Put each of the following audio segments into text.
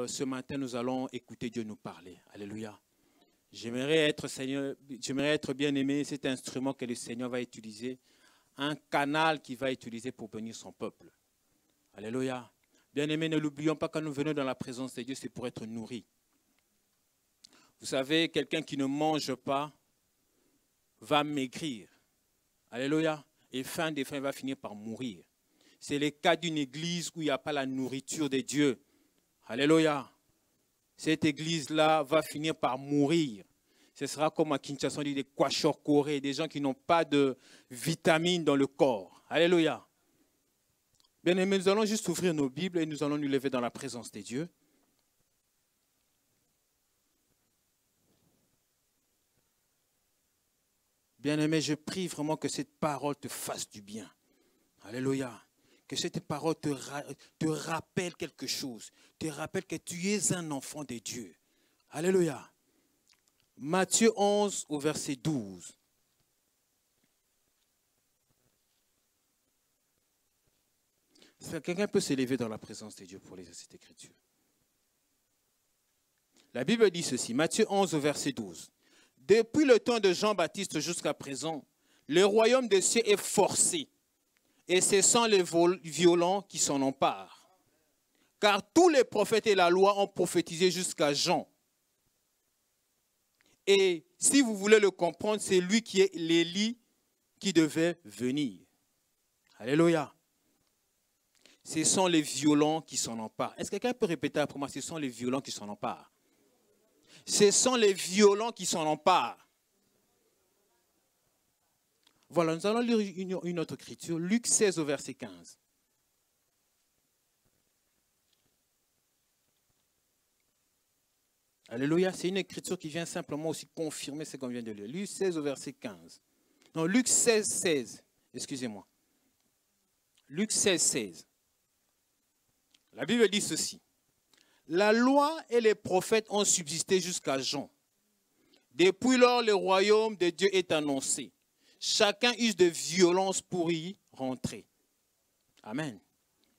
ce matin, nous allons écouter Dieu nous parler. Alléluia. J'aimerais être bien aimé, cet instrument que le Seigneur va utiliser, un canal qu'il va utiliser pour bénir son peuple. Alléluia. Bien aimé, ne l'oublions pas, quand nous venons dans la présence de Dieu, c'est pour être nourris. Vous savez, quelqu'un qui ne mange pas va maigrir. Alléluia. Et fin des fins, il va finir par mourir. C'est le cas d'une église où il n'y a pas la nourriture de Dieu. Alléluia. Cette église-là va finir par mourir. Ce sera comme à Kinshasa, on dit des kwashokore, des gens qui n'ont pas de vitamines dans le corps. Alléluia. Bien aimés, nous allons juste ouvrir nos Bibles et nous allons nous lever dans la présence de Dieu. Bien aimé, je prie vraiment que cette parole te fasse du bien. Alléluia. Que cette parole te rappelle quelque chose. Te rappelle que tu es un enfant de Dieu. Alléluia. Matthieu 11 au verset 12. Quelqu'un peut s'élever dans la présence de Dieu pour lire cette écriture. La Bible dit ceci, Matthieu 11 au verset 12. Depuis le temps de Jean-Baptiste jusqu'à présent, le royaume des cieux est forcé, et ce sont les violents qui s'en emparent. Car tous les prophètes et la loi ont prophétisé jusqu'à Jean. Et si vous voulez le comprendre, c'est lui qui est l'Élie qui devait venir. Alléluia. Ce sont les violents qui s'en emparent. Est-ce que quelqu'un peut répéter après moi, ce sont les violents qui s'en emparent? Ce sont les violents qui s'en emparent. Voilà, nous allons lire une autre écriture, Luc 16 au verset 15. Alléluia, c'est une écriture qui vient simplement aussi confirmer ce qu'on vient de lire. Luc 16 au verset 15. Non, Luc 16, 16. Excusez-moi. Luc 16, 16. La Bible dit ceci. La loi et les prophètes ont subsisté jusqu'à Jean. Depuis lors, le royaume de Dieu est annoncé. Chacun use de violence pour y rentrer. Amen.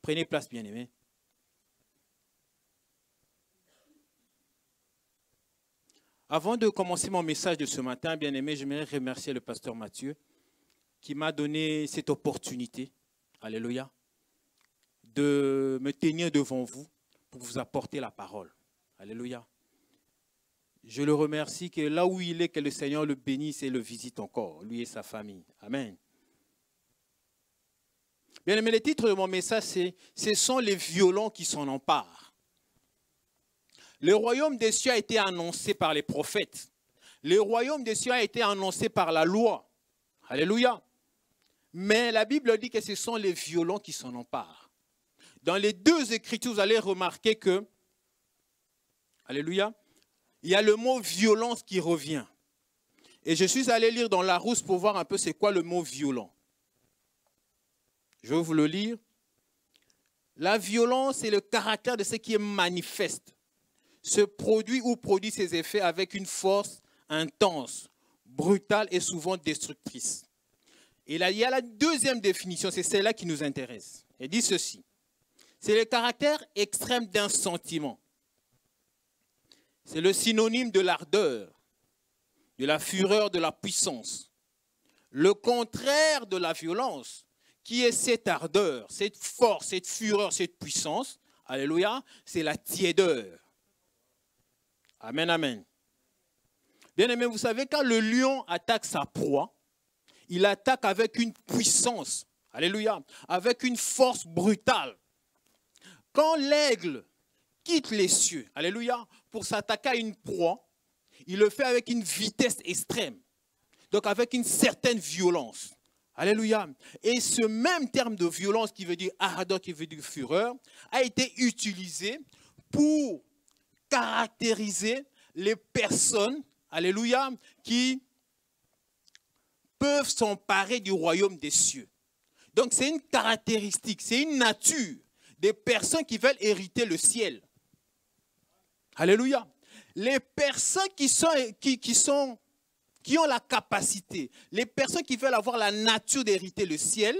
Prenez place, bien-aimés. Avant de commencer mon message de ce matin, bien-aimés, j'aimerais remercier le pasteur Mathieu qui m'a donné cette opportunité, alléluia, de me tenir devant vous pour vous apporter la parole. Alléluia. Je le remercie que là où il est, que le Seigneur le bénisse et le visite encore, lui et sa famille. Amen. Bien aimé, le titre de mon message, c'est « Ce sont les violents qui s'en emparent ». Le royaume des cieux a été annoncé par les prophètes. Le royaume des cieux a été annoncé par la loi. Alléluia. Mais la Bible dit que ce sont les violents qui s'en emparent. Dans les deux écritures, vous allez remarquer que, alléluia, il y a le mot violence qui revient. Et je suis allé lire dans Larousse pour voir un peu c'est quoi le mot violent. Je vais vous le lire. La violence est le caractère de ce qui est manifeste. Se produit ou produit ses effets avec une force intense, brutale et souvent destructrice. Et là, il y a la deuxième définition, c'est celle-là qui nous intéresse. Elle dit ceci. C'est le caractère extrême d'un sentiment. C'est le synonyme de l'ardeur, de la fureur, de la puissance. Le contraire de la violence, qui est cette ardeur, cette force, cette fureur, cette puissance, alléluia, c'est la tiédeur. Amen, amen. Bien aimé, vous savez, quand le lion attaque sa proie, il attaque avec une puissance, alléluia, avec une force brutale. Quand l'aigle quitte les cieux, alléluia, pour s'attaquer à une proie, il le fait avec une vitesse extrême, donc avec une certaine violence. Alléluia. Et ce même terme de violence qui veut dire ardeur, qui veut dire fureur, a été utilisé pour caractériser les personnes, alléluia, qui peuvent s'emparer du royaume des cieux. Donc c'est une caractéristique, c'est une nature des personnes qui veulent hériter le ciel. Alléluia. Les personnes qui ont la capacité, les personnes qui veulent avoir la nature d'hériter le ciel,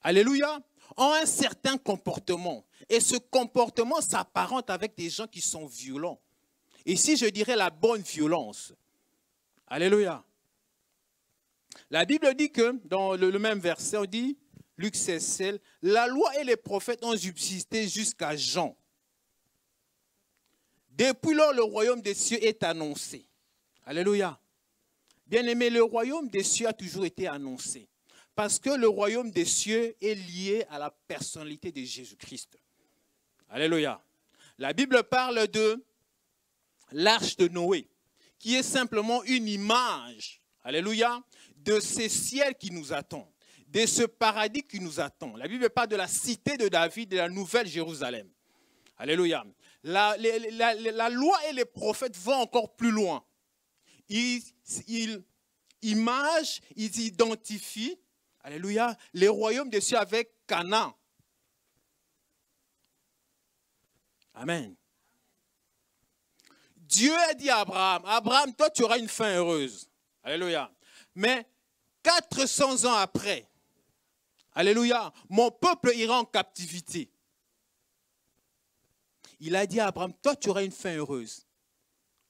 alléluia, ont un certain comportement. Et ce comportement s'apparente avec des gens qui sont violents. Ici, je dirais la bonne violence. Alléluia. La Bible dit que, dans le même verset, on dit, Luc 16, la loi et les prophètes ont subsisté jusqu'à Jean. Depuis lors, le royaume des cieux est annoncé. Alléluia. Bien-aimé, le royaume des cieux a toujours été annoncé. Parce que le royaume des cieux est lié à la personnalité de Jésus-Christ. Alléluia. La Bible parle de l'arche de Noé, qui est simplement une image, alléluia, de ces ciels qui nous attendent, de ce paradis qui nous attend. La Bible parle de la cité de David, de la nouvelle Jérusalem. Alléluia. La loi et les prophètes vont encore plus loin. Ils imagent, ils identifient, alléluia, les royaumes des cieux avec Canaan. Amen. Dieu a dit à Abraham, Abraham, toi tu auras une fin heureuse. Alléluia. Mais 400 ans après, alléluia, mon peuple ira en captivité. Il a dit à Abraham, toi tu auras une fin heureuse.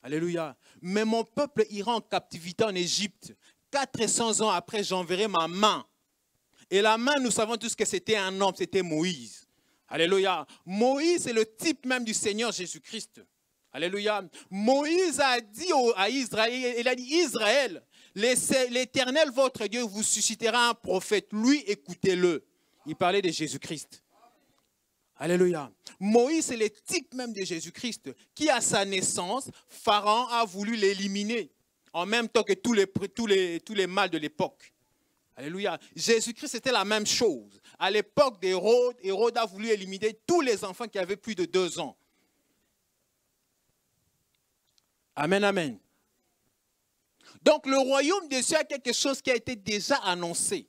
Alléluia. Mais mon peuple ira en captivité en Égypte. 400 ans après, j'enverrai ma main. Et la main, nous savons tous que c'était un homme, c'était Moïse. Alléluia. Moïse est le type même du Seigneur Jésus-Christ. Alléluia. Moïse a dit à Israël, il a dit, Israël, l'Éternel, votre Dieu, vous suscitera un prophète. Lui, écoutez-le. Il parlait de Jésus-Christ. Alléluia. Moïse est le type même de Jésus-Christ qui, à sa naissance, Pharaon a voulu l'éliminer en même temps que tous les mâles de l'époque. Alléluia. Jésus-Christ, c'était la même chose. À l'époque d'Hérode, Hérode a voulu éliminer tous les enfants qui avaient plus de 2 ans. Amen, amen. Donc, le royaume des cieux a quelque chose qui a été déjà annoncé.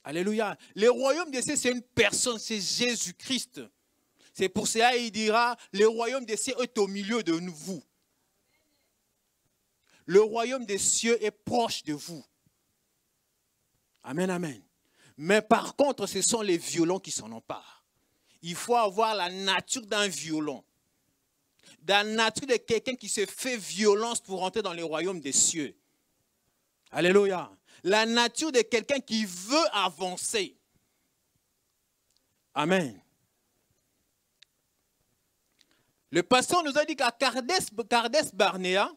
Alléluia. Le royaume des cieux, c'est une personne, c'est Jésus-Christ. C'est pour cela qu'il dira, le royaume des cieux est au milieu de vous. Le royaume des cieux est proche de vous. Amen, amen. Mais par contre, ce sont les violents qui s'en emparent. Il faut avoir la nature d'un violent. La nature de quelqu'un qui se fait violence pour entrer dans le royaume des cieux. Alléluia. La nature de quelqu'un qui veut avancer. Amen. Le pasteur nous a dit qu'à Kardès Barnéa,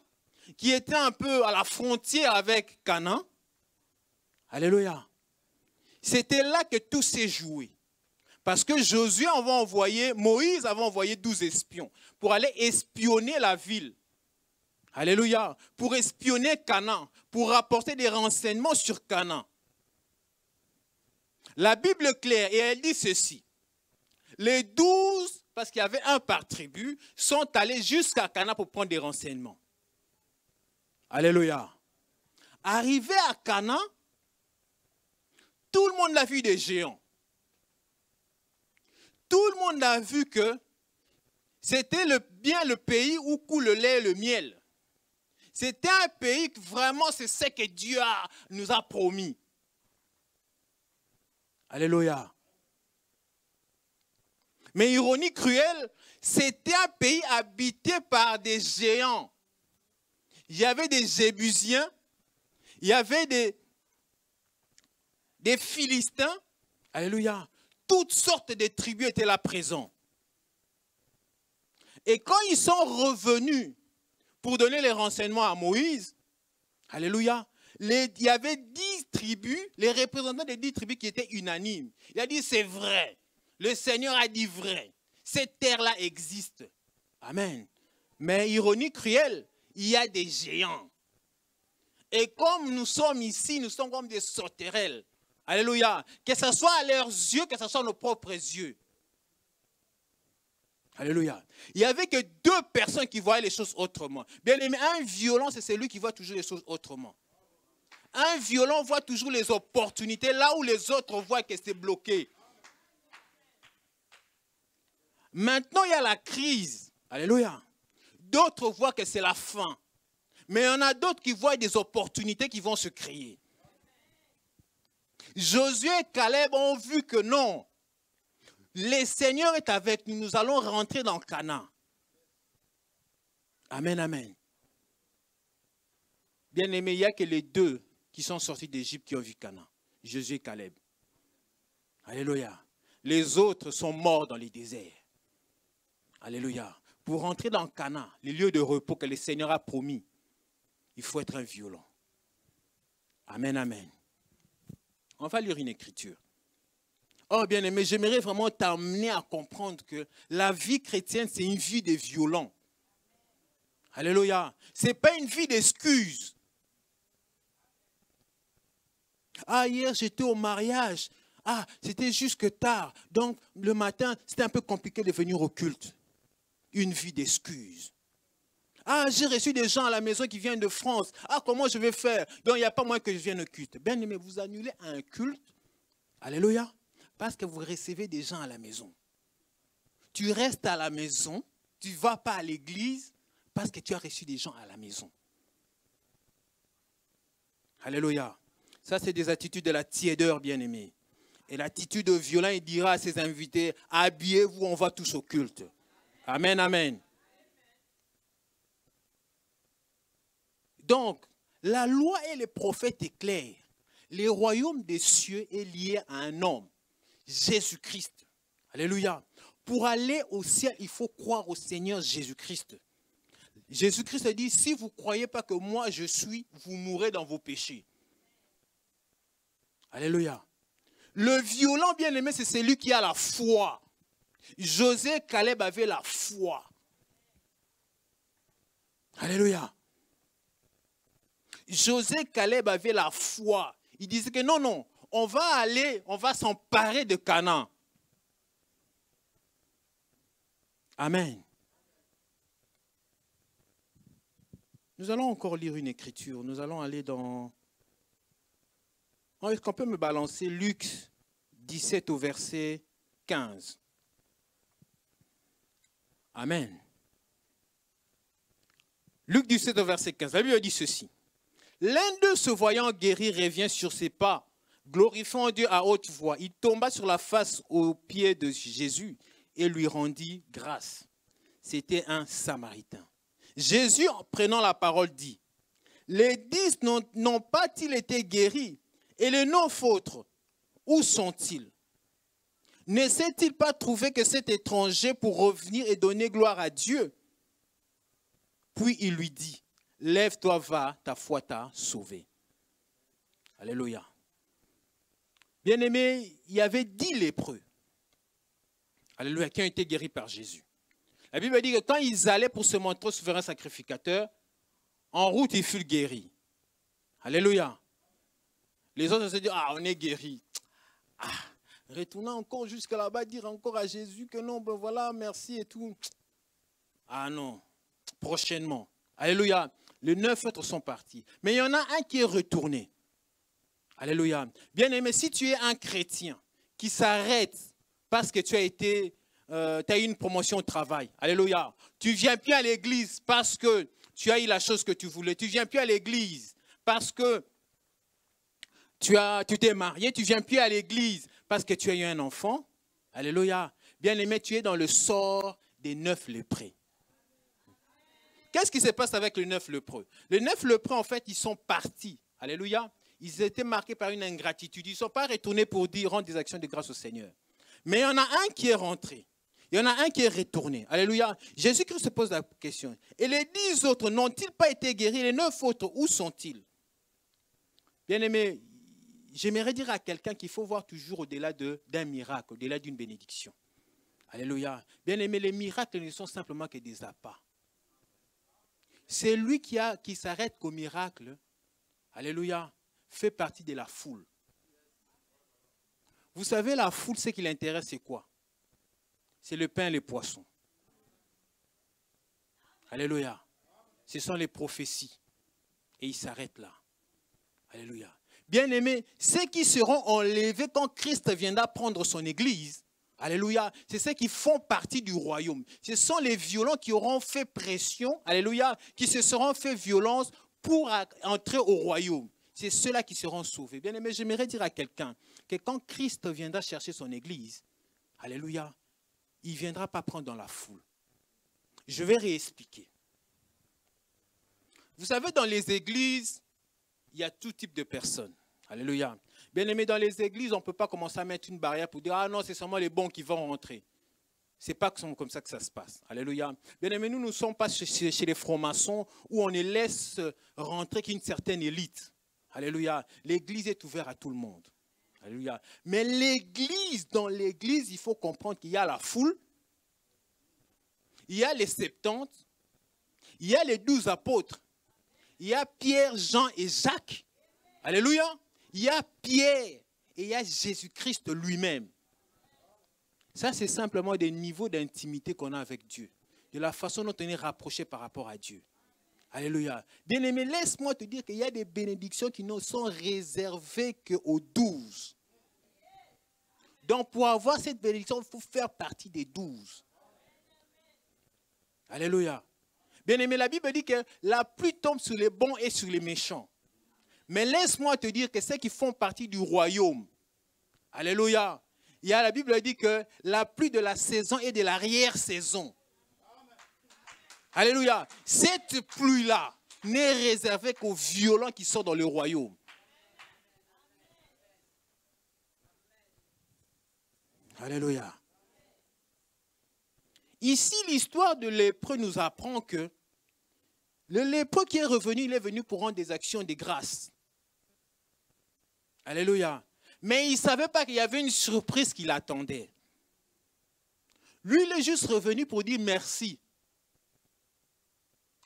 qui était un peu à la frontière avec Canaan, alléluia, c'était là que tout s'est joué. Parce que Josué avait envoyé, Moïse avait envoyé 12 espions pour aller espionner la ville. Alléluia. Pour espionner Canaan, pour rapporter des renseignements sur Canaan. La Bible est claire et elle dit ceci. Les 12, parce qu'il y avait un par tribu, sont allés jusqu'à Canaan pour prendre des renseignements. Alléluia. Arrivé à Canaan, tout le monde a vu des géants. Tout le monde a vu que c'était bien le pays où coule le lait et le miel. C'était un pays que vraiment c'est ce que Dieu nous a promis. Alléluia. Mais ironie cruelle, c'était un pays habité par des géants. Il y avait des Jébusiens, il y avait des Philistins. Alléluia. Toutes sortes de tribus étaient là présents. Et quand ils sont revenus pour donner les renseignements à Moïse, alléluia, il y avait 10 tribus, les représentants des 10 tribus qui étaient unanimes. Il a dit, c'est vrai. Le Seigneur a dit vrai. Cette terre-là existe. Amen. Mais ironie cruelle, il y a des géants. Et comme nous sommes ici, nous sommes comme des sauterelles. Alléluia. Que ce soit à leurs yeux, que ce soit à nos propres yeux. Alléluia. Il n'y avait que 2 personnes qui voyaient les choses autrement. Bien aimé, un violent, c'est celui qui voit toujours les choses autrement. Un violent voit toujours les opportunités là où les autres voient que c'est bloqué. Maintenant, il y a la crise. Alléluia. D'autres voient que c'est la fin. Mais il y en a d'autres qui voient des opportunités qui vont se créer. Josué et Caleb ont vu que non. le Seigneur est avec nous, nous allons rentrer dans Canaan. Amen, amen. Bien aimé, il n'y a que les deux qui sont sortis d'Égypte qui ont vu Canaan, Josué et Caleb. Alléluia. Les autres sont morts dans les déserts. Alléluia. Pour rentrer dans Canaan, les lieux de repos que le Seigneur a promis, il faut être un violent. Amen, amen. On va lire une écriture. Oh, bien aimé, j'aimerais vraiment t'amener à comprendre que la vie chrétienne, c'est une vie de violents. Alléluia. Ce n'est pas une vie d'excuses. Ah, hier, j'étais au mariage. Ah, c'était jusque tard. Donc, le matin, c'était un peu compliqué de venir au culte. Une vie d'excuses. Ah, j'ai reçu des gens à la maison qui viennent de France. Ah, comment je vais faire? Donc, il n'y a pas moyen que je vienne au culte. Bien aimé, vous annulez un culte. Alléluia. Parce que vous recevez des gens à la maison. Tu restes à la maison. Tu ne vas pas à l'église parce que tu as reçu des gens à la maison. Alléluia. Ça, c'est des attitudes de la tiédeur, bien-aimé. Et l'attitude violente, il dira à ses invités, habillez-vous, on va tous au culte. Amen, amen. Donc, la loi et les prophètes est claire. Le royaume des cieux est lié à un homme, Jésus-Christ. Alléluia. Pour aller au ciel, il faut croire au Seigneur Jésus-Christ. Jésus-Christ dit, si vous ne croyez pas que moi je suis, vous mourrez dans vos péchés. Alléluia. Le violent bien-aimé, c'est celui qui a la foi. Josué et Caleb avaient la foi. Alléluia. Josué et Caleb avaient la foi. Ils disaient que non, non, on va aller, on va s'emparer de Canaan. Amen. Nous allons encore lire une écriture. Nous allons aller dans... Est-ce qu'on peut me balancer Luc 17 au verset 15? Amen. Luc 17 au verset 15. La Bible dit ceci. L'un d'eux, se voyant guéri, revient sur ses pas, glorifiant Dieu à haute voix. Il tomba sur la face aux pieds de Jésus et lui rendit grâce. C'était un Samaritain. Jésus, en prenant la parole, dit, les 10 n'ont pas-ils été guéris? Et les 9 autres, où sont-ils? Ne s'est-il pas trouvé que cet étranger pour revenir et donner gloire à Dieu? Puis il lui dit, lève-toi, va, ta foi t'a sauvé. Alléluia. Bien-aimé, il y avait 10 lépreux. Alléluia, qui ont été guéris par Jésus. La Bible dit que quand ils allaient pour se montrer au souverain sacrificateur, en route, ils furent guéris. Alléluia. Les autres se disent, ah, on est guéris. Ah, retournons encore jusqu'à là-bas, dire encore à Jésus que non, ben voilà, merci et tout. Ah non, prochainement. Alléluia. Les 9 autres sont partis. Mais il y en a un qui est retourné. Alléluia. Bien-aimé, si tu es un chrétien qui s'arrête parce que tu as eu une promotion au travail. Alléluia. Tu ne viens plus à l'église parce que tu as eu la chose que tu voulais. Tu ne viens plus à l'église parce que tu t'es marié. Tu ne viens plus à l'église parce que tu as eu un enfant. Alléluia. Bien-aimé, tu es dans le sort des 9 lépreux. Qu'est-ce qui se passe avec les 9 lépreux? Les 9 lépreux, en fait, ils sont partis. Alléluia. Ils étaient marqués par une ingratitude. Ils ne sont pas retournés pour rendre des actions de grâce au Seigneur. Mais il y en a un qui est rentré. Il y en a un qui est retourné. Alléluia. Jésus-Christ se pose la question. Et les 10 autres n'ont-ils pas été guéris? Les 9 autres, où sont-ils? Bien-aimé, j'aimerais dire à quelqu'un qu'il faut voir toujours au-delà d'un miracle, au-delà d'une bénédiction. Alléluia. Bien-aimé, les miracles ne sont simplement que des appâts. C'est lui qui s'arrête qu'au miracle, alléluia, fait partie de la foule. Vous savez, la foule, ce qui l'intéresse, c'est quoi? C'est le pain et les poissons. Alléluia. Ce sont les prophéties. Et il s'arrête là. Alléluia. Bien-aimés, ceux qui seront enlevés quand Christ viendra prendre son église, alléluia, c'est ceux qui font partie du royaume. Ce sont les violents qui auront fait pression, alléluia, qui se seront fait violence pour entrer au royaume. C'est ceux-là qui seront sauvés. Bien-aimés, j'aimerais dire à quelqu'un que quand Christ viendra chercher son église, Alléluia. Il ne viendra pas prendre dans la foule. Je vais réexpliquer. Vous savez, dans les églises, il y a tout type de personnes. Alléluia. Bien aimé, dans les églises, on ne peut pas commencer à mettre une barrière pour dire « Ah non, c'est seulement les bons qui vont rentrer ». Ce n'est pas comme ça que ça se passe. Alléluia. Bien aimé, nous ne sommes pas chez les francs-maçons où on ne laisse rentrer qu'une certaine élite. Alléluia. L'église est ouverte à tout le monde. Alléluia. Mais l'église, dans l'église, il faut comprendre qu'il y a la foule, il y a les 70, il y a les 12 apôtres, il y a Pierre, Jean et Jacques. Alléluia. Il y a Pierre et il y a Jésus-Christ lui-même. Ça, c'est simplement des niveaux d'intimité qu'on a avec Dieu, de la façon dont on est rapproché par rapport à Dieu. Alléluia. Bien-aimé, laisse-moi te dire qu'il y a des bénédictions qui ne sont réservées qu'aux 12. Donc, pour avoir cette bénédiction, il faut faire partie des 12. Alléluia. Bien-aimé, la Bible dit que la pluie tombe sur les bons et sur les méchants. Mais laisse-moi te dire que ceux qui font partie du royaume, alléluia, la Bible dit que la pluie de la saison et de l'arrière-saison. Alléluia. Cette pluie-là n'est réservée qu'aux violents qui sont dans le royaume. Alléluia. Ici, l'histoire de lépreux nous apprend que le lépreux qui est revenu, il est venu pour rendre des actions de grâce. Alléluia. Mais il ne savait pas qu'il y avait une surprise qui l'attendait. Lui, il est juste revenu pour dire merci.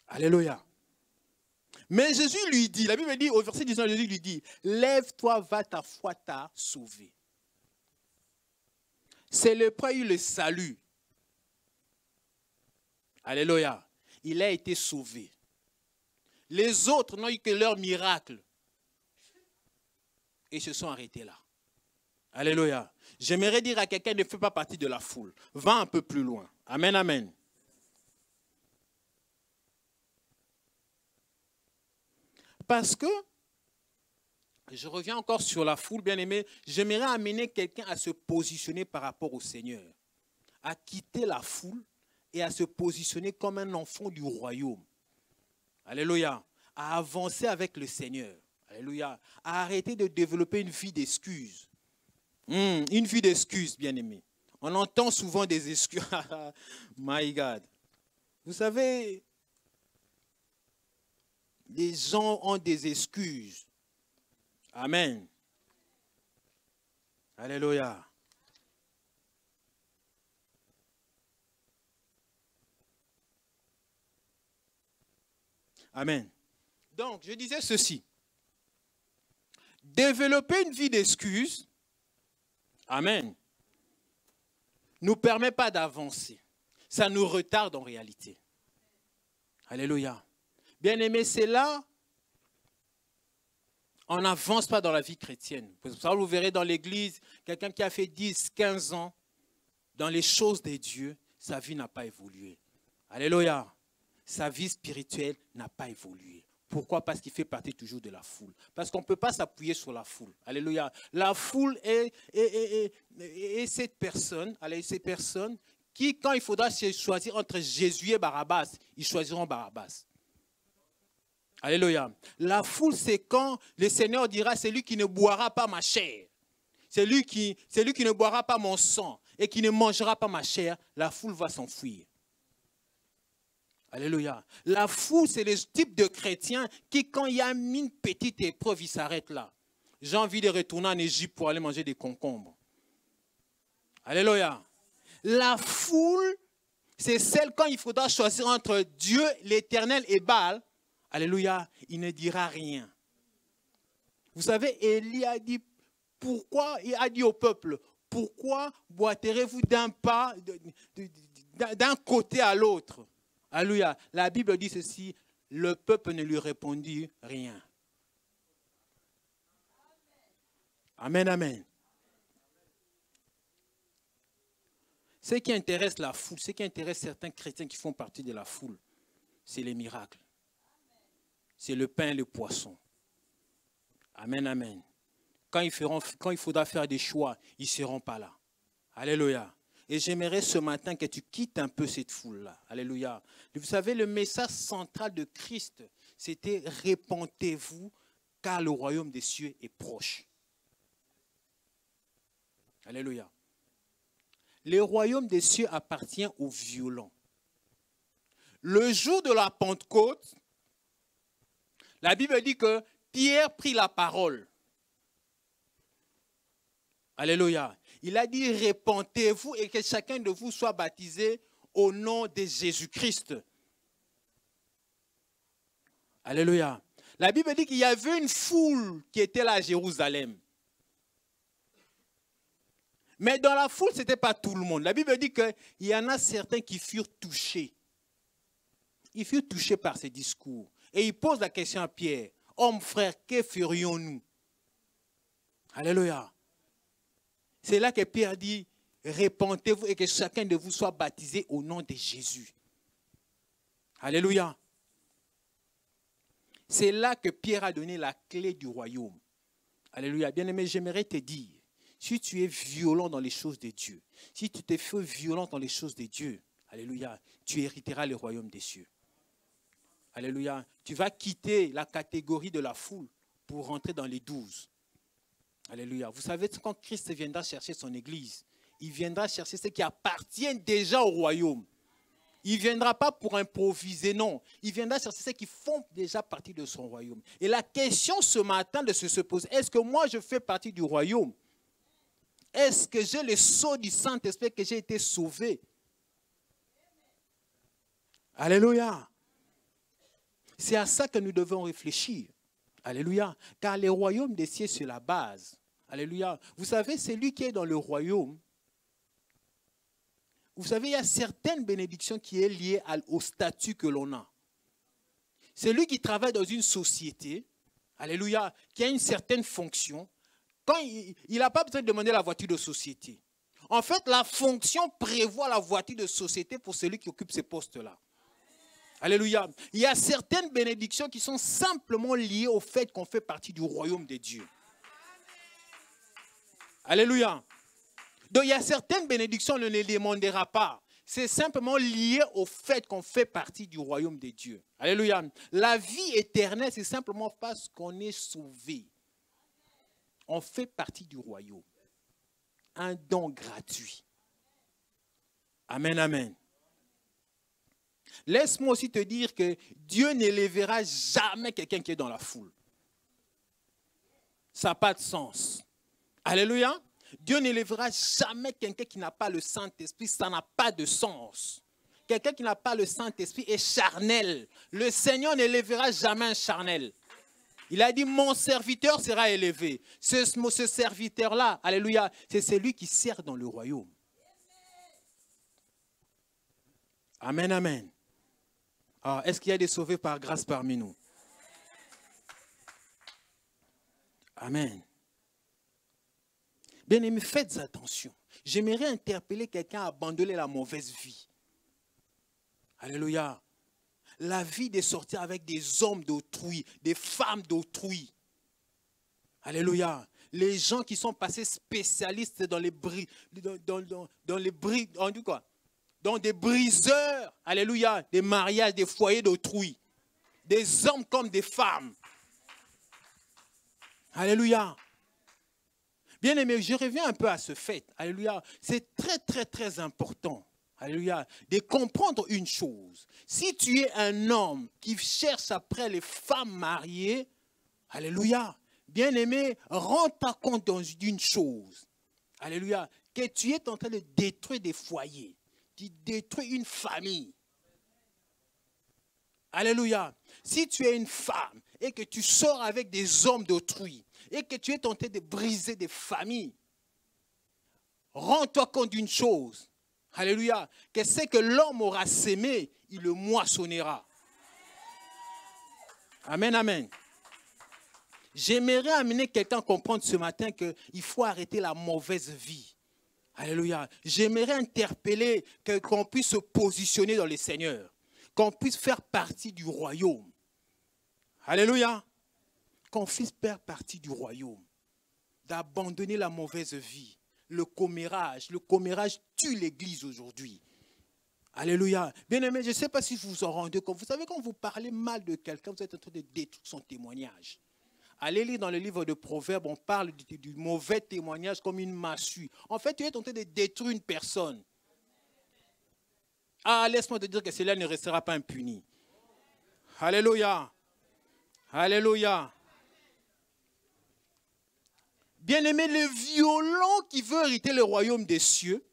Alléluia. Mais Jésus lui dit, la Bible dit, au verset 19, Jésus lui dit, lève-toi, va, ta foi t'a sauvé. C'est le lépreux eu le salut. Alléluia. Il a été sauvé. Les autres n'ont eu que leur miracle. Et se sont arrêtés là. Alléluia. J'aimerais dire à quelqu'un ne fais pas partie de la foule. Va un peu plus loin. Amen, amen. Parce que, je reviens encore sur la foule, bien aimé, j'aimerais amener quelqu'un à se positionner par rapport au Seigneur. À quitter la foule et à se positionner comme un enfant du royaume. Alléluia. À avancer avec le Seigneur. Alléluia. À arrêter de développer une vie d'excuses. Une vie d'excuses, bien aimé. On entend souvent des excuses. My God. Vous savez, les gens ont des excuses. Amen. Alléluia. Amen. Donc, je disais ceci. Développer une vie d'excuses, amen, ne nous permet pas d'avancer. Ça nous retarde en réalité. Alléluia. Bien-aimé, c'est là, on n'avance pas dans la vie chrétienne. Pour ça, vous verrez dans l'église, quelqu'un qui a fait 10, 15 ans, dans les choses des dieux, sa vie n'a pas évolué. Alléluia. Sa vie spirituelle n'a pas évolué. Pourquoi? Parce qu'il fait partie toujours de la foule. Parce qu'on ne peut pas s'appuyer sur la foule. Alléluia. La foule est cette personne, ces personnes qui, quand il faudra choisir entre Jésus et Barabbas, ils choisiront Barabbas. Alléluia. La foule, c'est quand le Seigneur dira, c'est lui qui ne boira pas ma chair. C'est lui qui ne boira pas mon sang et qui ne mangera pas ma chair. La foule va s'enfuir. Alléluia. La foule, c'est le type de chrétien qui, quand il y a une petite épreuve, il s'arrête là. J'ai envie de retourner en Égypte pour aller manger des concombres. Alléluia. La foule, c'est celle quand il faudra choisir entre Dieu, l'Éternel et Baal. Alléluia. Il ne dira rien. Vous savez, Élie a dit, pourquoi, il a dit au peuple, pourquoi boiterez-vous d'un pas, d'un côté à l'autre? Alléluia. La Bible dit ceci, le peuple ne lui répondit rien. Amen, amen. Ce qui intéresse la foule, ce qui intéresse certains chrétiens qui font partie de la foule, c'est les miracles. C'est le pain et le poisson. Amen, amen. Quand il faudra faire des choix, ils ne seront pas là. Alléluia. Et j'aimerais ce matin que tu quittes un peu cette foule-là. Alléluia. Vous savez, le message central de Christ, c'était « Répentez-vous, car le royaume des cieux est proche ». Alléluia. Le royaume des cieux appartient aux violents. Le jour de la Pentecôte, la Bible dit que Pierre prit la parole. Alléluia. Il a dit, répentez-vous et que chacun de vous soit baptisé au nom de Jésus-Christ. Alléluia. La Bible dit qu'il y avait une foule qui était là à Jérusalem. Mais dans la foule, ce n'était pas tout le monde. La Bible dit qu'il y en a certains qui furent touchés. Ils furent touchés par ces discours. Et il pose la question à Pierre. Homme, frère, que ferions-nous? Alléluia. C'est là que Pierre dit, répentez-vous et que chacun de vous soit baptisé au nom de Jésus. Alléluia. C'est là que Pierre a donné la clé du royaume. Alléluia. Bien-aimé, j'aimerais te dire, si tu es violent dans les choses de Dieu, si tu te fais violent dans les choses de Dieu, alléluia, tu hériteras le royaume des cieux. Alléluia. Tu vas quitter la catégorie de la foule pour rentrer dans les 12. Alléluia. Vous savez, quand Christ viendra chercher son église, il viendra chercher ceux qui appartiennent déjà au royaume. Il ne viendra pas pour improviser, non. Il viendra chercher ceux qui font déjà partie de son royaume. Et la question ce matin de se poser, est-ce que moi je fais partie du royaume? Est-ce que j'ai le sceau du Saint-Esprit, que j'ai été sauvé? Alléluia. C'est à ça que nous devons réfléchir. Alléluia. Car le royaume des cieux, c'est la base. Alléluia. Vous savez, celui qui est dans le royaume, vous savez, il y a certaines bénédictions qui sont liées au statut que l'on a. Celui qui travaille dans une société, alléluia, qui a une certaine fonction, quand il n'a pas besoin de demander la voiture de société. En fait, la fonction prévoit la voiture de société pour celui qui occupe ces postes-là. Alléluia. Il y a certaines bénédictions qui sont simplement liées au fait qu'on fait partie du royaume de Dieu. Alléluia. Donc il y a certaines bénédictions, on ne les demandera pas. C'est simplement lié au fait qu'on fait partie du royaume de Dieu. Alléluia. La vie éternelle, c'est simplement parce qu'on est sauvé. On fait partie du royaume. Un don gratuit. Amen, amen. Laisse-moi aussi te dire que Dieu n'élèvera jamais quelqu'un qui est dans la foule. Ça n'a pas de sens. Alléluia. Dieu n'élèvera jamais quelqu'un qui n'a pas le Saint-Esprit. Ça n'a pas de sens. Quelqu'un qui n'a pas le Saint-Esprit est charnel. Le Seigneur n'élèvera jamais un charnel. Il a dit, mon serviteur sera élevé. Ce serviteur-là, alléluia, c'est celui qui sert dans le royaume. Amen, amen. Ah, est-ce qu'il y a des sauvés par grâce parmi nous? Amen. Bien-aimés, faites attention. J'aimerais interpeller quelqu'un à abandonner la mauvaise vie. Alléluia. La vie de sortir avec des hommes d'autrui, des femmes d'autrui. Alléluia. Les gens qui sont passés spécialistes dans les dans des briseurs, alléluia, des mariages, des foyers d'autrui. Des hommes comme des femmes. Alléluia. Bien aimé, je reviens un peu à ce fait. Alléluia. C'est très, très, très important. Alléluia. De comprendre une chose. Si tu es un homme qui cherche après les femmes mariées, alléluia. Bien aimé, rends-toi compte d'une chose. Alléluia. Que tu es en train de détruire des foyers. Tu détruis une famille. Alléluia. Si tu es une femme et que tu sors avec des hommes d'autrui et que tu es tenté de briser des familles, rends-toi compte d'une chose. Alléluia. Que c'est que l'homme aura sémé, il le moissonnera. Amen, amen. J'aimerais amener quelqu'un à comprendre ce matin qu'il faut arrêter la mauvaise vie. Alléluia. J'aimerais interpeller qu'on puisse se positionner dans les seigneurs. Qu'on puisse faire partie du royaume. Alléluia. Qu'on puisse faire partie du royaume. D'abandonner la mauvaise vie. le commérage. Le commérage tue l'Église aujourd'hui. Alléluia. Bien-aimés, je ne sais pas si vous vous en rendez compte. Vous savez, quand vous parlez mal de quelqu'un, vous êtes en train de détruire son témoignage. Allez lire dans le livre de Proverbes, on parle du mauvais témoignage comme une massue. En fait, tu es en train de détruire une personne. Ah, laisse-moi te dire que cela ne restera pas impuni. Alléluia. Alléluia. Bien-aimé, le violent qui veut hériter le royaume des cieux,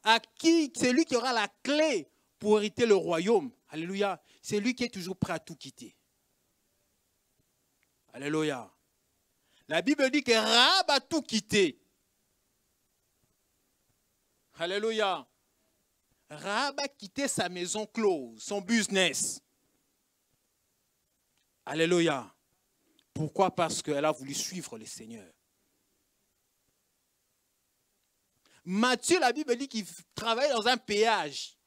à qui c'est lui qui aura la clé pour hériter le royaume. Alléluia. C'est lui qui est toujours prêt à tout quitter. Alléluia. La Bible dit que Rahab a tout quitté. Alléluia. Rahab a quitté sa maison close, son business. Alléluia. Pourquoi? Parce qu'elle a voulu suivre le Seigneur. Matthieu, la Bible dit qu'il travaille dans un péage.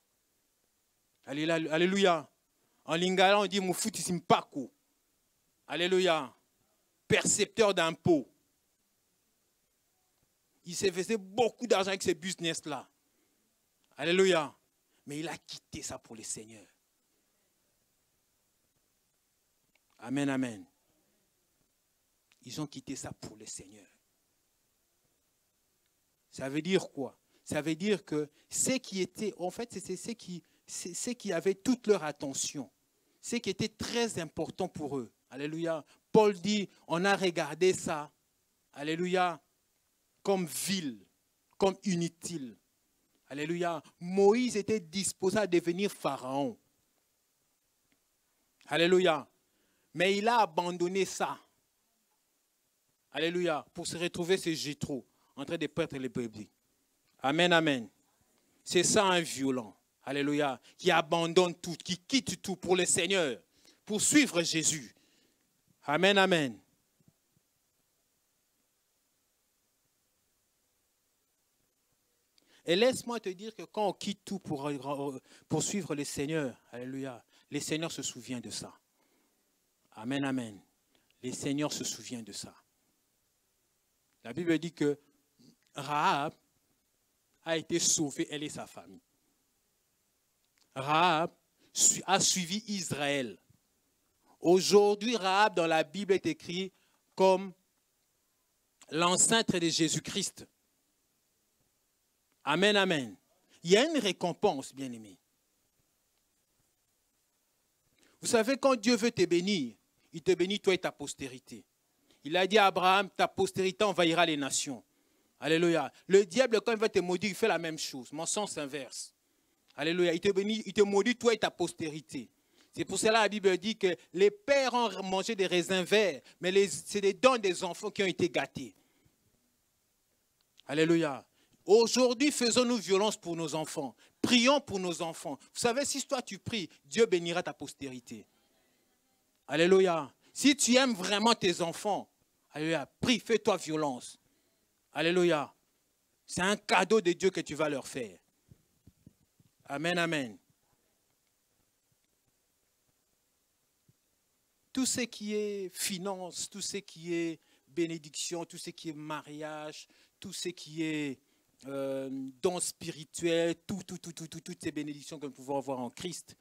Alléluia. En lingala, on dit Mufuti Simpako. Alléluia. Percepteur d'impôts. Il s'est fait beaucoup d'argent avec ces business-là. Alléluia. Mais il a quitté ça pour le Seigneur. Amen, amen. Ils ont quitté ça pour le Seigneur. Ça veut dire quoi? Ça veut dire que ceux qui étaient, en fait, c'est ceux qui avaient toute leur attention. Ce qui était très important pour eux. Alléluia. Paul dit, on a regardé ça, alléluia, comme vil, comme inutile. Alléluia. Moïse était disposé à devenir pharaon. Alléluia. Mais il a abandonné ça. Alléluia. Pour se retrouver chez Jéthro, en train de perdre les brebis. Amen, amen. C'est ça un violent. Alléluia. Qui abandonne tout, qui quitte tout pour le Seigneur, pour suivre Jésus. Amen, amen. Et laisse-moi te dire que quand on quitte tout pour suivre le Seigneur, alléluia, le Seigneur se souvient de ça. Amen, amen. Le Seigneur se souvient de ça. La Bible dit que Rahab a été sauvée, elle et sa famille. Rahab a suivi Israël. Aujourd'hui, Rahab dans la Bible est écrit comme l'ancêtre de Jésus-Christ. Amen, amen. Il y a une récompense, bien-aimé. Vous savez, quand Dieu veut te bénir, il te bénit toi et ta postérité. Il a dit à Abraham, ta postérité envahira les nations. Alléluia. Le diable, quand il va te maudire, il fait la même chose, mais en sens inverse. Alléluia. Il te bénit, il te maudit toi et ta postérité. C'est pour cela que la Bible dit que les pères ont mangé des raisins verts, mais c'est des dons des enfants qui ont été gâtés. Alléluia. Aujourd'hui, faisons-nous violence pour nos enfants. Prions pour nos enfants. Vous savez, si toi tu pries, Dieu bénira ta postérité. Alléluia. Si tu aimes vraiment tes enfants, alléluia, prie, fais-toi violence. Alléluia. C'est un cadeau de Dieu que tu vas leur faire. Amen, amen. Tout ce qui est finance, tout ce qui est bénédiction, tout ce qui est mariage, tout ce qui est don spirituel, toutes ces bénédictions que nous pouvons avoir en Christ.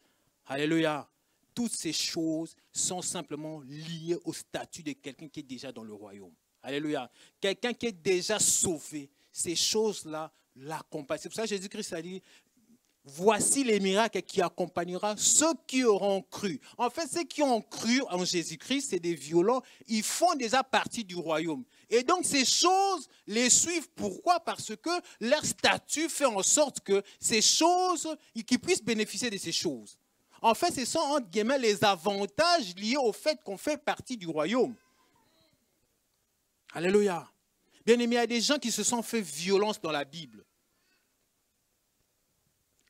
Alléluia. Toutes ces choses sont simplement liées au statut de quelqu'un qui est déjà dans le royaume. Alléluia. Quelqu'un qui est déjà sauvé, ces choses-là l'accompagnent. C'est pour ça que Jésus-Christ a dit, voici les miracles qui accompagnera ceux qui auront cru. En fait, ceux qui ont cru en Jésus-Christ, c'est des violents. Ils font déjà partie du royaume. Et donc, ces choses les suivent. Pourquoi? Parce que leur statut fait en sorte que ces choses, qu'ils puissent bénéficier de ces choses. En fait, ce sont, entre guillemets, les avantages liés au fait qu'on fait partie du royaume. Alléluia. Bien aimé, il y a des gens qui se sont fait violence dans la Bible.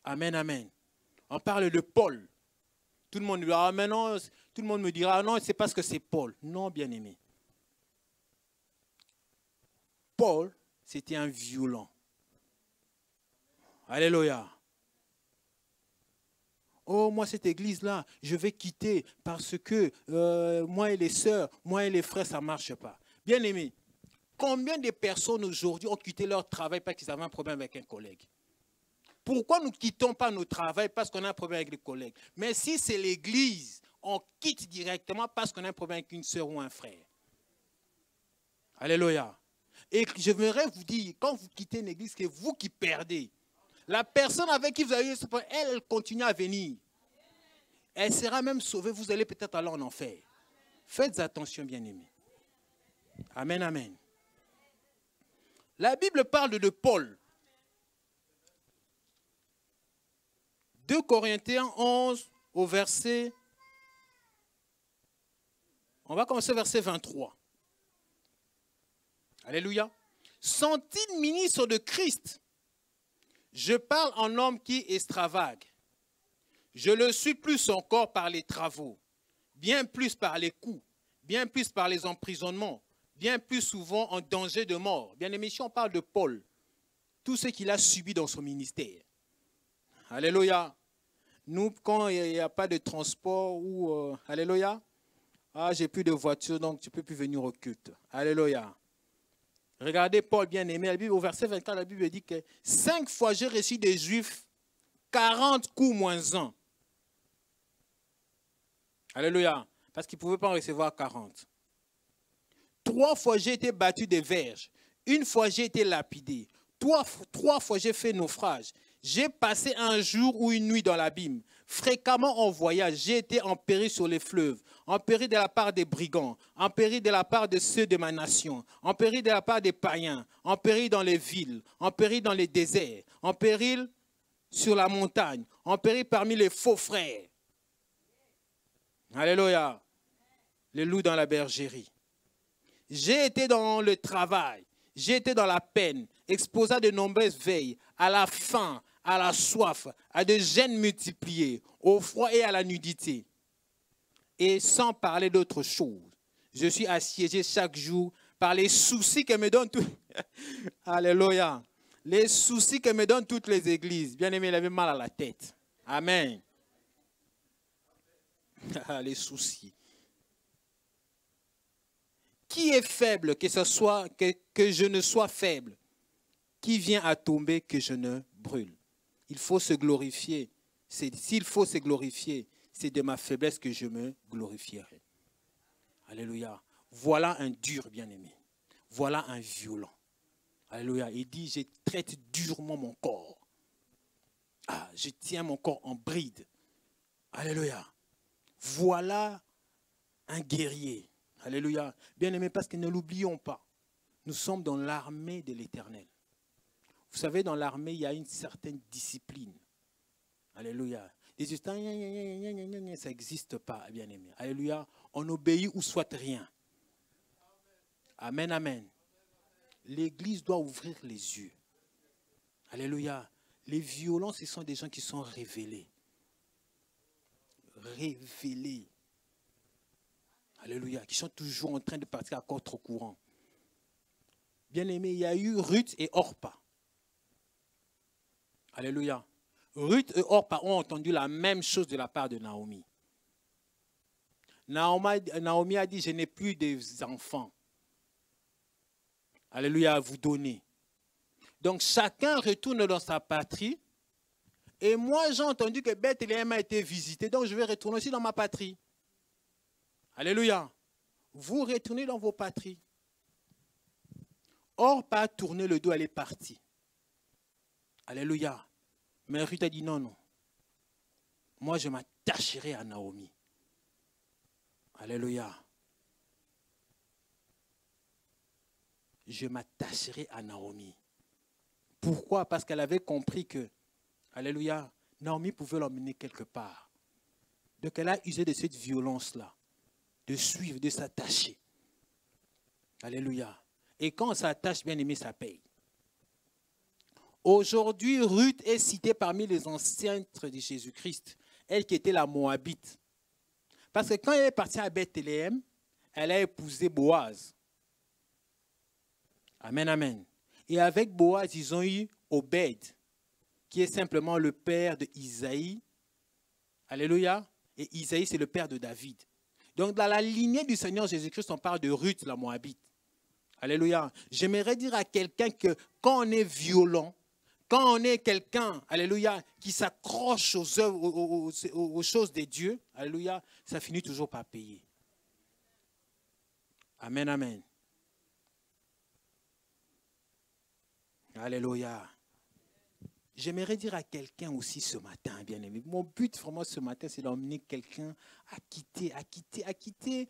Amen, amen. On parle de Paul. Tout le monde me dira, ah, mais non, tout le monde me dira, ah, non, c'est parce que c'est Paul. Non, bien aimé. Paul, c'était un violent. Alléluia. Oh, moi, cette église-là, je vais quitter parce que moi et les sœurs, moi et les frères, ça ne marche pas. Bien aimé, combien de personnes aujourd'hui ont quitté leur travail parce qu'ils avaient un problème avec un collègue? Pourquoi nous ne quittons pas nos travails parce qu'on a un problème avec les collègues? Mais si c'est l'église, on quitte directement parce qu'on a un problème avec une sœur ou un frère. Alléluia. Et je voudrais vous dire, quand vous quittez une église, c'est vous qui perdez. La personne avec qui vous avez eu ce problème, elle continue à venir. Elle sera même sauvée, vous allez peut-être aller en enfer. Faites attention, bien-aimés. Amen, amen. La Bible parle de Paul. 2 Corinthiens 11 au verset... On va commencer au verset 23. Alléluia. Sont-ils ministres de Christ? Je parle en homme qui extravague. Je le suis plus encore par les travaux, bien plus par les coups, bien plus par les emprisonnements, bien plus souvent en danger de mort. Bien aimé, si on parle de Paul, tout ce qu'il a subi dans son ministère. Alléluia. Nous, quand il n'y a pas de transport ou... alléluia. Ah, j'ai plus de voiture, donc tu ne peux plus venir au culte. Alléluia. Regardez Paul, bien aimé, la Bible, au verset 24, la Bible dit que 5 fois j'ai reçu des Juifs 40 coups moins 1. Alléluia. Parce qu'ils ne pouvaient pas en recevoir 40. 3 fois j'ai été battu des verges. 1 fois j'ai été lapidé. 3 fois j'ai fait naufrage. J'ai passé un jour ou une nuit dans l'abîme. Fréquemment en voyage, j'ai été en péril sur les fleuves, en péril de la part des brigands, en péril de la part de ceux de ma nation, en péril de la part des païens, en péril dans les villes, en péril dans les déserts, en péril sur la montagne, en péril parmi les faux frères. Alléluia. Les loups dans la bergerie. J'ai été dans le travail, j'ai été dans la peine, exposé à de nombreuses veilles, à la faim, à la soif, à des gênes multipliées, au froid et à la nudité. Et sans parler d'autre chose, je suis assiégé chaque jour par les soucis que me donnent Alléluia. Les soucis que me donnent toutes les églises. Bien aimé, il avait mal à la tête. Amen. Les soucis. Qui est faible, que je ne sois faible? Qui vient à tomber, que je ne brûle? Il faut se glorifier. S'il faut se glorifier, c'est de ma faiblesse que je me glorifierai. Alléluia. Voilà un dur bien-aimé. Voilà un violent. Alléluia. Il dit, je traite durement mon corps. Ah, je tiens mon corps en bride. Alléluia. Voilà un guerrier. Alléluia. Bien-aimé, parce que ne l'oublions pas. Nous sommes dans l'armée de l'Éternel. Vous savez, dans l'armée, il y a une certaine discipline. Alléluia. Les histoires, ça n'existe pas, bien-aimé. Alléluia. On obéit ou soit rien. Amen, amen. L'Église doit ouvrir les yeux. Alléluia. Les violents, ce sont des gens qui sont révélés. Révélés. Alléluia. Qui sont toujours en train de partir à contre-courant. Bien-aimé, il y a eu Ruth et Orpa. Alléluia. Ruth et Orpa ont entendu la même chose de la part de Naomi. Naomi a dit, je n'ai plus d'enfants. Alléluia, à vous donner. Donc chacun retourne dans sa patrie. Et moi, j'ai entendu que Bethléem a été visité. Donc je vais retourner aussi dans ma patrie. Alléluia. Vous retournez dans vos patries. Orpa a tourné le dos, elle est partie. Alléluia. Mais Ruth a dit non, non. Moi, je m'attacherai à Naomi. Alléluia. Je m'attacherai à Naomi. Pourquoi? Parce qu'elle avait compris que, alléluia, Naomi pouvait l'emmener quelque part. Donc elle a usé de cette violence-là, de suivre, de s'attacher. Alléluia. Et quand on s'attache, bien aimé, ça paye. Aujourd'hui, Ruth est citée parmi les ancêtres de Jésus-Christ, elle qui était la Moabite. Parce que quand elle est partie à Bethléem, elle a épousé Boaz. Amen, amen. Et avec Boaz, ils ont eu Obed, qui est simplement le père de Isaïe. Alléluia. Et Isaïe, c'est le père de David. Donc, dans la lignée du Seigneur Jésus-Christ, on parle de Ruth, la Moabite. Alléluia. J'aimerais dire à quelqu'un que quand on est violent, quand on est quelqu'un, alléluia, qui s'accroche aux œuvres, aux choses de Dieu, alléluia, ça finit toujours par payer. Amen, amen. Alléluia. J'aimerais dire à quelqu'un aussi ce matin, bien aimé. Mon but vraiment ce matin, c'est d'emmener quelqu'un à quitter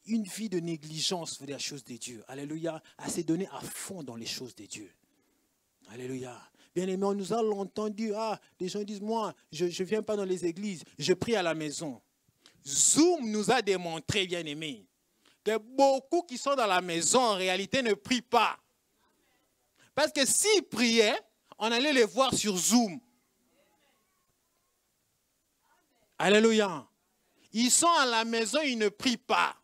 une vie de négligence pour les choses de Dieu. Alléluia. À se donner à fond dans les choses de Dieu. Alléluia. Bien aimé, on nous a longtemps dit, des gens disent, moi, je ne viens pas dans les églises, je prie à la maison. Zoom nous a démontré, bien aimé, que beaucoup qui sont dans la maison, en réalité, ne prient pas. Parce que s'ils priaient, on allait les voir sur Zoom. Alléluia. Ils sont à la maison, ils ne prient pas.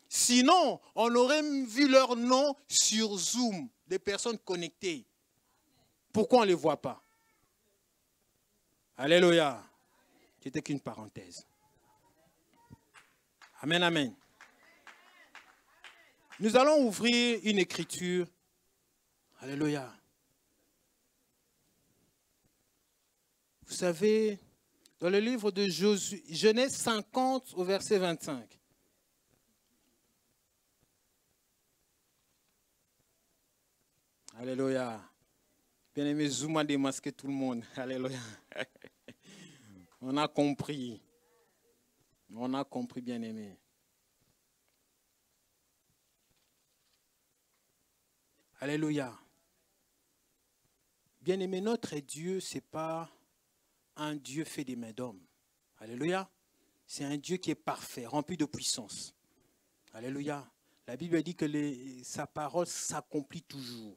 Sinon, on aurait vu leur nom sur Zoom, des personnes connectées. Pourquoi on ne les voit pas? Alléluia. C'était qu'une parenthèse. Amen, amen. Nous allons ouvrir une écriture. Alléluia. Vous savez, dans le livre de Genèse 50 au verset 25. Alléluia. Bien-aimé, Zoom a démasqué tout le monde. Alléluia. On a compris. On a compris, bien-aimé. Alléluia. Bien-aimé, notre Dieu, ce n'est pas un Dieu fait des mains d'hommes. Alléluia. C'est un Dieu qui est parfait, rempli de puissance. Alléluia. La Bible dit que sa parole s'accomplit toujours.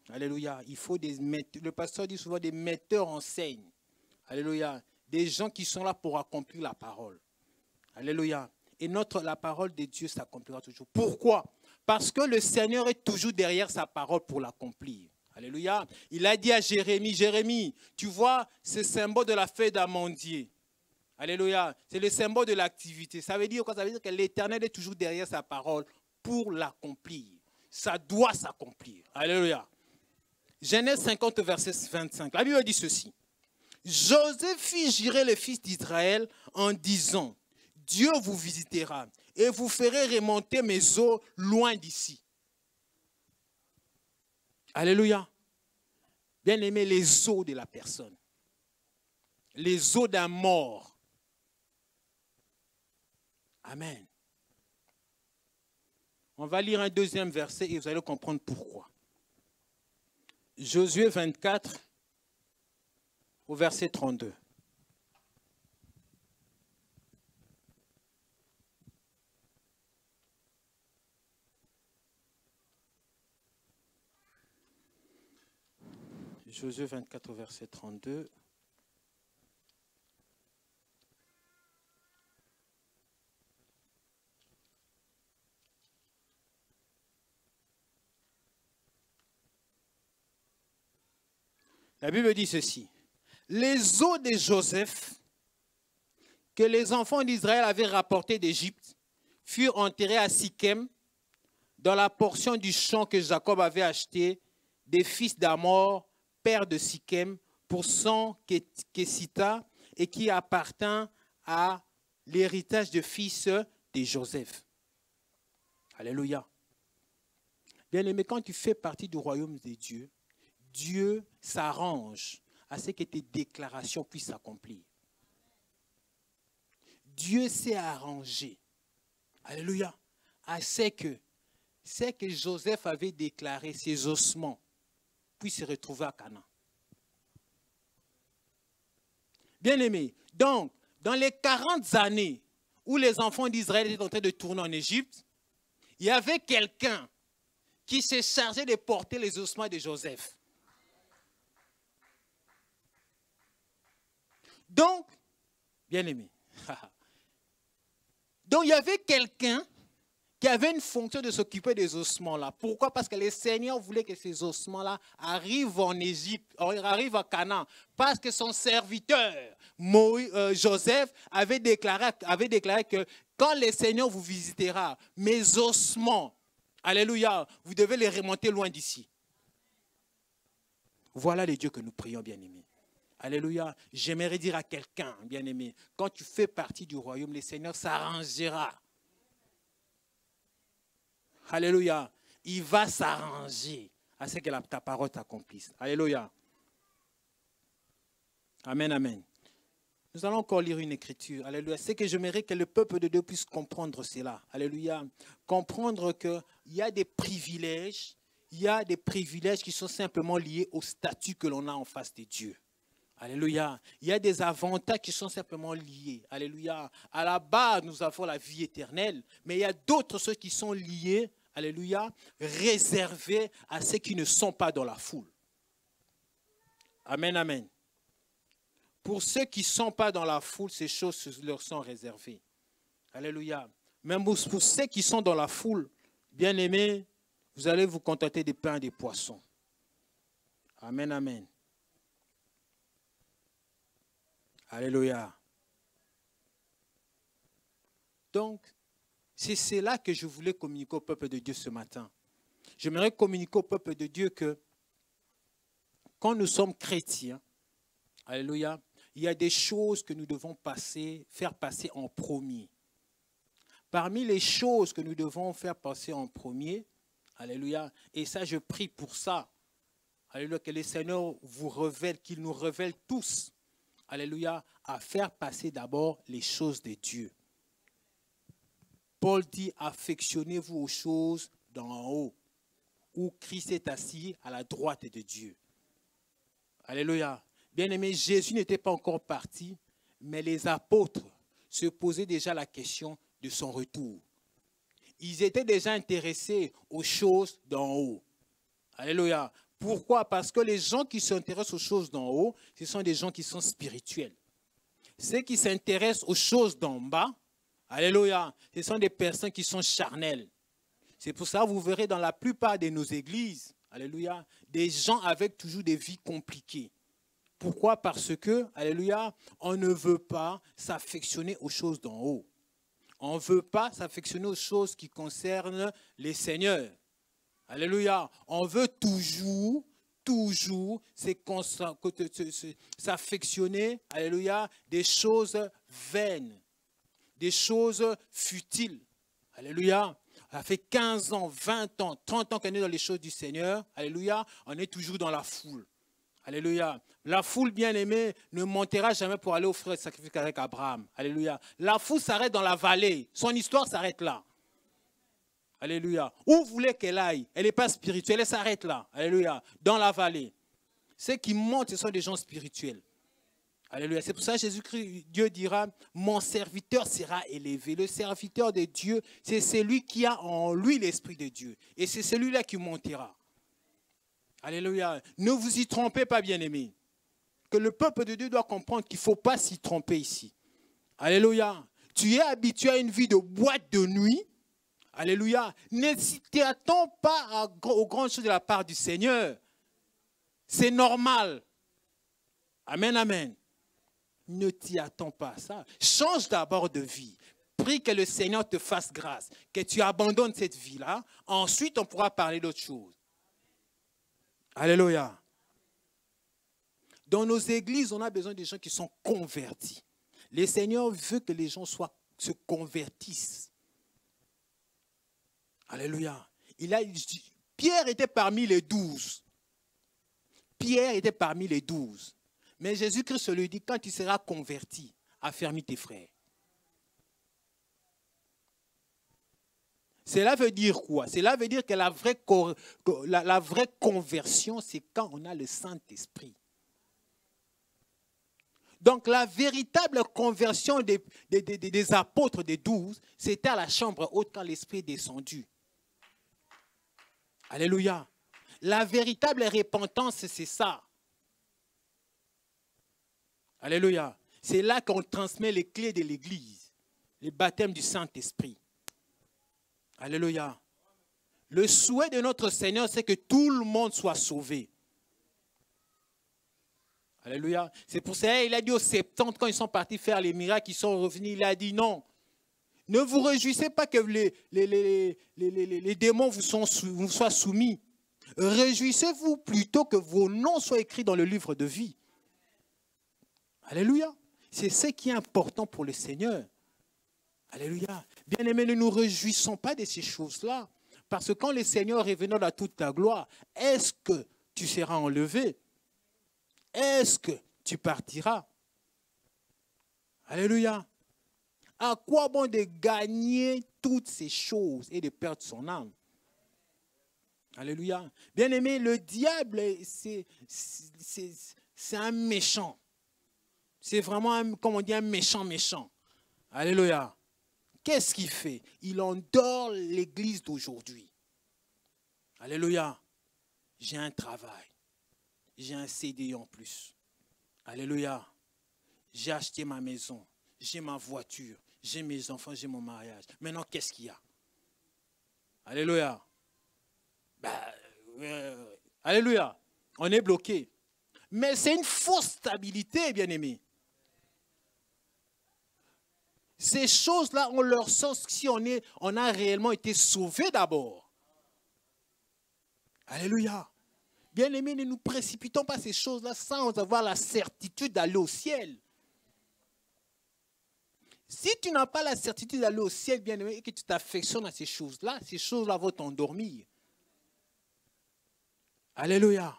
Alléluia. Il faut des metteurs. Le pasteur dit souvent des metteurs en scène. Alléluia. Des gens qui sont là pour accomplir la parole. Alléluia. Et la parole de Dieu s'accomplira toujours. Pourquoi? Parce que le Seigneur est toujours derrière sa parole pour l'accomplir. Alléluia. Il a dit à Jérémie, Jérémie, tu vois ce symbole de la feuille d'amandier. Alléluia. C'est le symbole de l'activité. Ça veut dire quoi? Ça veut dire que l'Éternel est toujours derrière sa parole pour l'accomplir. Ça doit s'accomplir. Alléluia. Genèse 50, verset 25. La Bible dit ceci. Joseph fit jurer les fils d'Israël en disant, Dieu vous visitera et vous ferez remonter mes eaux loin d'ici. Alléluia. Bien aimé, les eaux de la personne. Les eaux d'un mort. Amen. On va lire un deuxième verset et vous allez comprendre pourquoi. Josué 24, au verset 32. Josué 24 au verset 32. La Bible dit ceci. Les eaux de Joseph que les enfants d'Israël avaient rapportées d'Égypte furent enterrées à Sichem dans la portion du champ que Jacob avait acheté des fils d'Hamor, père de Sichem, pour son Kécita et qui appartint à l'héritage de fils de Joseph. Alléluia. Bien-aimé, quand tu fais partie du royaume de Dieu, Dieu s'arrange à ce que tes déclarations puissent s'accomplir. Dieu s'est arrangé. Alléluia. À ce que Joseph avait déclaré, ses ossements puissent se retrouver à Canaan. Bien-aimé, donc, dans les 40 années où les enfants d'Israël étaient en train de tourner en Égypte, il y avait quelqu'un qui s'est chargé de porter les ossements de Joseph. Donc, bien-aimé, donc il y avait quelqu'un qui avait une fonction de s'occuper des ossements-là. Pourquoi? Parce que le Seigneur voulait que ces ossements-là arrivent en Égypte, arrivent à Canaan. Parce que son serviteur, Joseph, avait déclaré que Quand le Seigneur vous visitera, mes ossements, alléluia, vous devez les remonter loin d'ici. Voilà les dieux que nous prions, bien-aimés. Alléluia. J'aimerais dire à quelqu'un, bien-aimé, quand tu fais partie du royaume, le Seigneur s'arrangera. Alléluia. Il va s'arranger à ce que ta parole t'accomplisse. Alléluia. Amen, amen. Nous allons encore lire une écriture. Alléluia. C'est que j'aimerais que le peuple de Dieu puisse comprendre cela. Alléluia. Comprendre qu'il y a des privilèges. Il y a des privilèges qui sont simplement liés au statut que l'on a en face de Dieu. Alléluia. Il y a des avantages qui sont simplement liés. Alléluia. À la base, nous avons la vie éternelle. Mais il y a d'autres choses qui sont liées, alléluia, réservées à ceux qui ne sont pas dans la foule. Amen, amen. Pour ceux qui ne sont pas dans la foule, ces choses leur sont réservées. Alléluia. Même pour ceux qui sont dans la foule, bien aimés, vous allez vous contenter des pains et des poissons. Amen, amen. Alléluia. Donc, c'est cela que je voulais communiquer au peuple de Dieu ce matin. J'aimerais communiquer au peuple de Dieu que quand nous sommes chrétiens, alléluia, il y a des choses que nous devons faire passer en premier. Parmi les choses que nous devons faire passer en premier, alléluia, et ça je prie pour ça, alléluia, que le Seigneur vous révèle, qu'il nous révèle tous, alléluia, à faire passer d'abord les choses de Dieu. Paul dit, affectionnez-vous aux choses d'en haut, où Christ est assis à la droite de Dieu. Alléluia. Bien-aimé, Jésus n'était pas encore parti, mais les apôtres se posaient déjà la question de son retour. Ils étaient déjà intéressés aux choses d'en haut. Alléluia. Pourquoi? Parce que les gens qui s'intéressent aux choses d'en haut, ce sont des gens qui sont spirituels. Ceux qui s'intéressent aux choses d'en bas, alléluia, ce sont des personnes qui sont charnelles. C'est pour ça que vous verrez dans la plupart de nos églises, alléluia, des gens avec toujours des vies compliquées. Pourquoi? Parce que, alléluia, on ne veut pas s'affectionner aux choses d'en haut. On ne veut pas s'affectionner aux choses qui concernent les seigneurs. Alléluia. On veut toujours s'affectionner, alléluia, des choses vaines, des choses futiles. Alléluia. Ça fait 15 ans, 20 ans, 30 ans qu'on est dans les choses du Seigneur. Alléluia. On est toujours dans la foule. Alléluia. La foule bien-aimée ne montera jamais pour aller offrir le sacrifice avec Abraham. Alléluia. La foule s'arrête dans la vallée. Son histoire s'arrête là. Alléluia. Où vous voulez qu'elle aille? Elle n'est pas spirituelle, elle s'arrête là. Alléluia. Dans la vallée. Ceux qui montent, ce sont des gens spirituels. Alléluia. C'est pour ça que Jésus-Christ, Dieu dira, mon serviteur sera élevé. Le serviteur de Dieu, c'est celui qui a en lui l'Esprit de Dieu. Et c'est celui-là qui montera. Alléluia. Ne vous y trompez pas, bien-aimés. Que le peuple de Dieu doit comprendre qu'il ne faut pas s'y tromper ici. Alléluia. Tu es habitué à une vie de boîte de nuit. Alléluia. Ne t'attends pas aux grandes choses de la part du Seigneur. C'est normal. Amen, amen. Ne t'y attends pas à ça. Change d'abord de vie. Prie que le Seigneur te fasse grâce. Que tu abandonnes cette vie-là. Ensuite, on pourra parler d'autre chose. Alléluia. Dans nos églises, on a besoin de gens qui sont convertis. Le Seigneur veut que les gens se convertissent. Alléluia. Pierre était parmi les 12. Pierre était parmi les 12. Mais Jésus-Christ lui dit, quand tu seras converti, affermis tes frères. Cela veut dire quoi? Cela veut dire que la vraie conversion, c'est quand on a le Saint-Esprit. Donc la véritable conversion des apôtres des 12, c'était à la chambre haute quand l'Esprit est descendu. Alléluia. La véritable repentance, c'est ça. Alléluia. C'est là qu'on transmet les clés de l'Église, les baptêmes du Saint-Esprit. Alléluia. Le souhait de notre Seigneur, c'est que tout le monde soit sauvé. Alléluia. C'est pour ça qu'il a dit aux 70, quand ils sont partis faire les miracles, ils sont revenus, il a dit non. Ne vous réjouissez pas que les démons vous soient soumis. Réjouissez-vous plutôt que vos noms soient écrits dans le livre de vie. Alléluia. C'est ce qui est important pour le Seigneur. Alléluia. Bien-aimés, ne nous réjouissons pas de ces choses-là. Parce que quand le Seigneur reviendra dans toute ta gloire, est-ce que tu seras enlevé? Est-ce que tu partiras? Alléluia. À quoi bon de gagner toutes ces choses et de perdre son âme? Alléluia. Bien-aimé, le diable, c'est un méchant. C'est vraiment, comme on dit, un méchant. Alléluia. Qu'est-ce qu'il fait? Il endort l'église d'aujourd'hui. Alléluia. J'ai un travail. J'ai un CDI en plus. Alléluia. J'ai acheté ma maison. J'ai ma voiture. J'ai mes enfants. J'ai mon mariage. Maintenant, qu'est-ce qu'il y a? Alléluia. Alléluia. On est bloqué. Mais c'est une fausse stabilité, bien-aimé. Ces choses-là, on leur sort si on a réellement été sauvé d'abord. Alléluia. Bien-aimés, ne nous précipitons pas ces choses-là sans avoir la certitude d'aller au ciel. Si tu n'as pas la certitude d'aller au ciel, bien-aimé, et que tu t'affectionnes à ces choses-là vont t'endormir. Alléluia.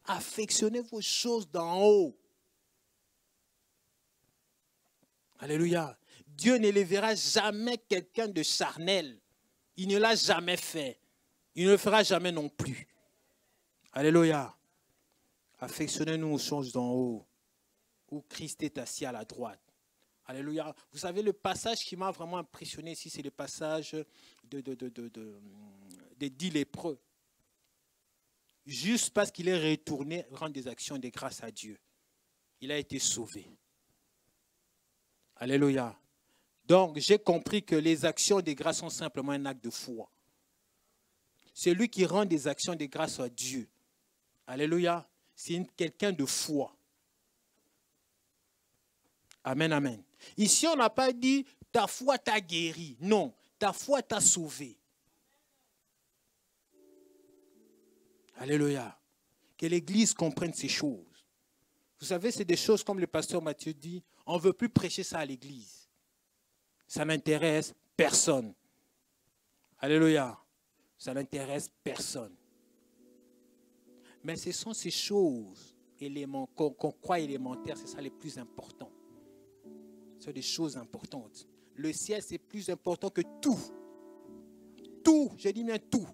Affectionnez vos choses d'en haut. Alléluia. Dieu n'élèvera jamais quelqu'un de charnel. Il ne l'a jamais fait. Il ne le fera jamais non plus. Alléluia. Affectionnez-nous aux choses d'en haut, où Christ est assis à la droite. Alléluia. Vous savez, le passage qui m'a vraiment impressionné ici, c'est le passage des 10 lépreux. Juste parce qu'il est retourné rendre des actions de grâce à Dieu. Il a été sauvé. Alléluia. Donc, j'ai compris que les actions de grâce sont simplement un acte de foi. C'est lui qui rend des actions de grâce à Dieu. Alléluia. C'est quelqu'un de foi. Amen, amen. Ici, on n'a pas dit ta foi t'a guéri. Non, ta foi t'a sauvé. Alléluia. Que l'Église comprenne ces choses. Vous savez, c'est des choses comme le pasteur Mathieu dit, on ne veut plus prêcher ça à l'Église. Ça n'intéresse personne. Alléluia. Ça n'intéresse personne. Mais ce sont ces choses qu'on croit élémentaires, c'est ça les plus importants. Ce sont des choses importantes. Le ciel, c'est plus important que tout. Tout, je dis bien tout.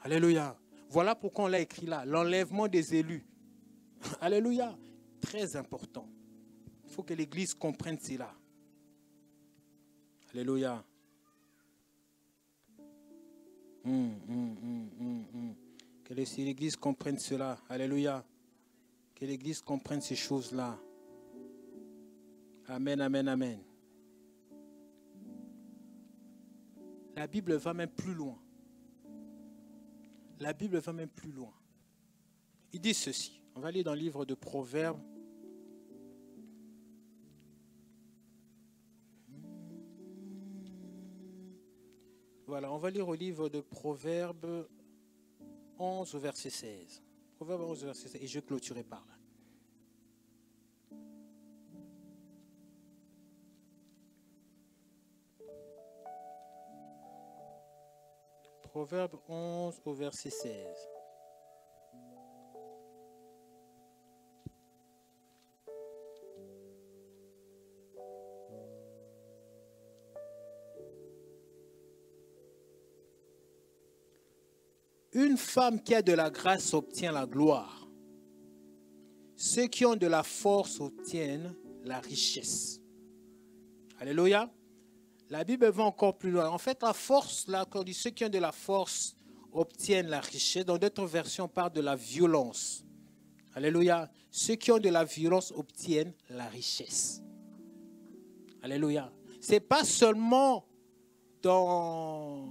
Alléluia. Voilà pourquoi on l'a écrit là, l'enlèvement des élus. Alléluia. Très important. Il faut que l'Église comprenne cela. Alléluia. Que l'Église comprenne cela. Alléluia. Que l'Église comprenne ces choses-là. Amen, amen, amen. La Bible va même plus loin. La Bible va même plus loin. Il dit ceci. On va aller dans le livre de Proverbes. Voilà, on va lire au livre de Proverbes 11 au verset 16. Proverbes 11 au verset 16. Et je clôturerai par là. Proverbe 11 au verset 16. Une femme qui a de la grâce obtient la gloire. Ceux qui ont de la force obtiennent la richesse. Alléluia. La Bible va encore plus loin. En fait, la force, là, quand on dit ceux qui ont de la force obtiennent la richesse, dans d'autres versions, on parle de la violence. Alléluia. Ceux qui ont de la violence obtiennent la richesse. Alléluia. Ce n'est pas seulement dans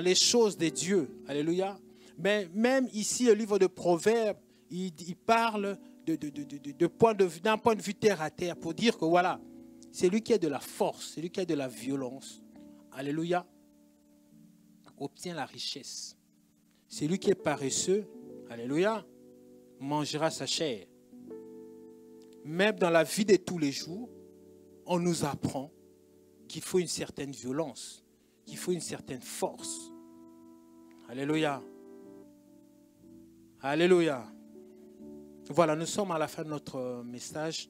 les choses de Dieu. Alléluia. Mais même ici, le livre de Proverbes, il parle d'un point de vue terre à terre pour dire que voilà, Celui qui a de la force, celui qui a de la violence, alléluia, obtient la richesse. Celui qui est paresseux, alléluia, mangera sa chair. Même dans la vie de tous les jours, on nous apprend qu'il faut une certaine violence, qu'il faut une certaine force. Alléluia. Alléluia. Voilà, nous sommes à la fin de notre message.